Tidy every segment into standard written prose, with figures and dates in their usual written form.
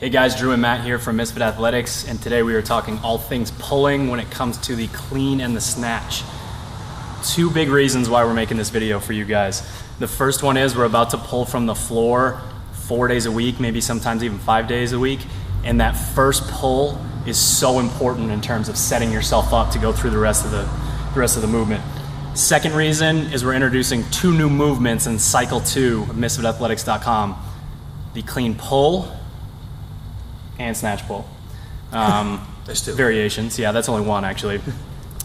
Hey guys, Drew and Matt here from Misfit Athletics, and today we are talking all things pulling when it comes to the clean and the snatch. Two big reasons why we're making this video for you guys. The first one is we're about to pull from the floor 4 days a week, maybe sometimes even 5 days a week, and that first pull is so important in terms of setting yourself up to go through the rest of the movement. Second reason is we're introducing two new movements in cycle 2 of misfitathletics.com. The clean pull and snatch pull. There's two variations. Yeah, that's only one actually.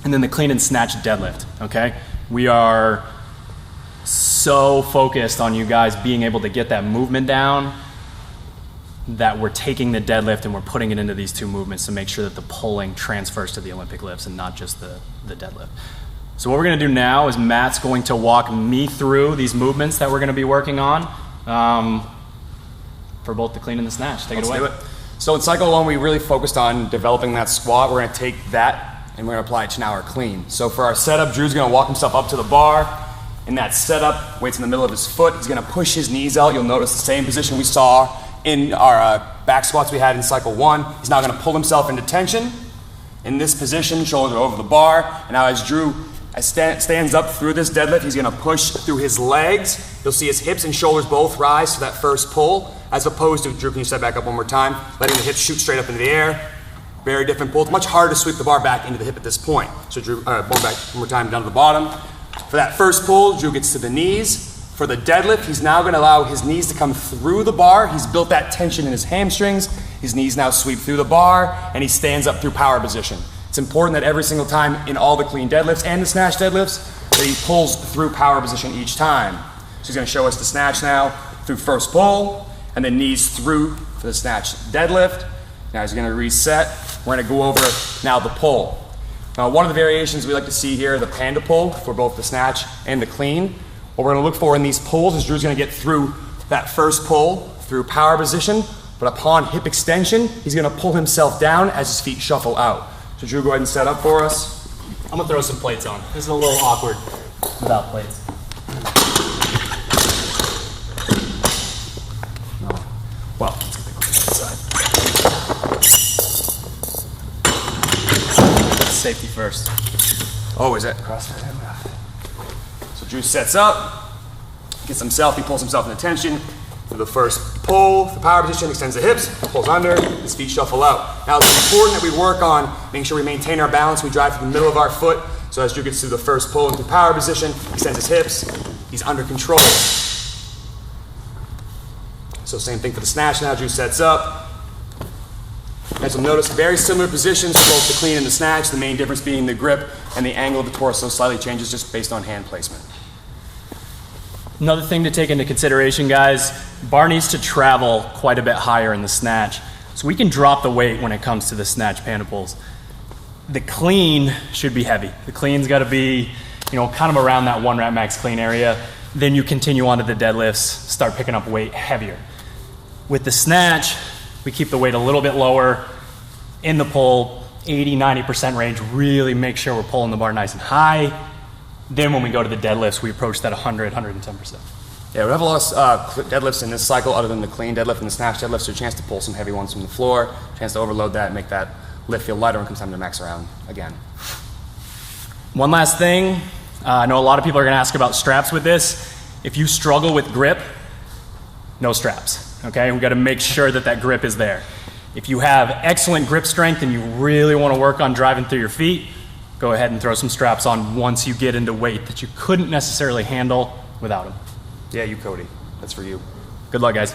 And then the clean and snatch deadlift, okay? We are so focused on you guys being able to get that movement down that we're taking the deadlift and we're putting it into these two movements to make sure that the pulling transfers to the Olympic lifts and not just the deadlift. So what we're gonna do now is Matt's going to walk me through these movements that we're gonna be working on for both the clean and the snatch. Take it away. Let's do it. So in cycle 1, we really focused on developing that squat. We're gonna take that and we're gonna apply it to now our clean. So for our setup, Drew's gonna walk himself up to the bar. In that setup, weights in the middle of his foot. He's gonna push his knees out. You'll notice the same position we saw in our back squats we had in cycle 1. He's now gonna pull himself into tension. In this position, shoulders are over the bar. And now as Drew stands up through this deadlift, he's gonna push through his legs. You'll see his hips and shoulders both rise to that first pull, as opposed to, Drew, can you step back up one more time? Letting the hips shoot straight up into the air. Very different pull. It's much harder to sweep the bar back into the hip at this point. So Drew, going back one more time down to the bottom. For that first pull, Drew gets to the knees. For the deadlift, he's now gonna allow his knees to come through the bar. He's built that tension in his hamstrings. His knees now sweep through the bar, and he stands up through power position. It's important that every single time in all the clean deadlifts and the snatch deadlifts, that he pulls through power position each time. So he's gonna show us the snatch now through first pull, and then knees through for the snatch deadlift. Now he's gonna reset. We're gonna go over now the pull. Now one of the variations we like to see here, the panda pull for both the snatch and the clean. What we're gonna look for in these pulls is Drew's gonna get through that first pull through power position, but upon hip extension, he's gonna pull himself down as his feet shuffle out. So Drew, go ahead and set up for us. I'm gonna throw some plates on. This is a little awkward without plates. Well, let's go inside. Safety first. Oh, is that cross that? So Drew sets up, gets himself, he pulls himself into tension. For the first pull, the power position, extends the hips, pulls under, his feet shuffle out. Now it's important that we work on making sure we maintain our balance. We drive through the middle of our foot. So as Drew gets through the first pull into power position, extends his hips, he's under control. So same thing for the snatch now, Drew sets up. As you'll notice, very similar positions for both the clean and the snatch, the main difference being the grip and the angle of the torso slightly changes just based on hand placement. Another thing to take into consideration, guys, bar needs to travel quite a bit higher in the snatch. So we can drop the weight when it comes to the snatch panda pulls. The clean should be heavy. The clean's gotta be, kind of around that 1 rep max clean area. Then you continue on to the deadlifts, start picking up weight heavier. With the snatch, we keep the weight a little bit lower in the pull, 80-90% range, really make sure we're pulling the bar nice and high. Then when we go to the deadlifts, we approach that 100-110%. Yeah, we have a lot of deadlifts in this cycle other than the clean deadlift and the snatch deadlift, so a chance to pull some heavy ones from the floor, a chance to overload that and make that lift feel lighter when it comes time to max around again. One last thing, I know a lot of people are gonna ask about straps with this. If you struggle with grip, no straps, okay? We gotta make sure that that grip is there. If you have excellent grip strength and you really wanna work on driving through your feet, go ahead and throw some straps on once you get into weight that you couldn't necessarily handle without them. Yeah, you Cody, that's for you. Good luck, guys.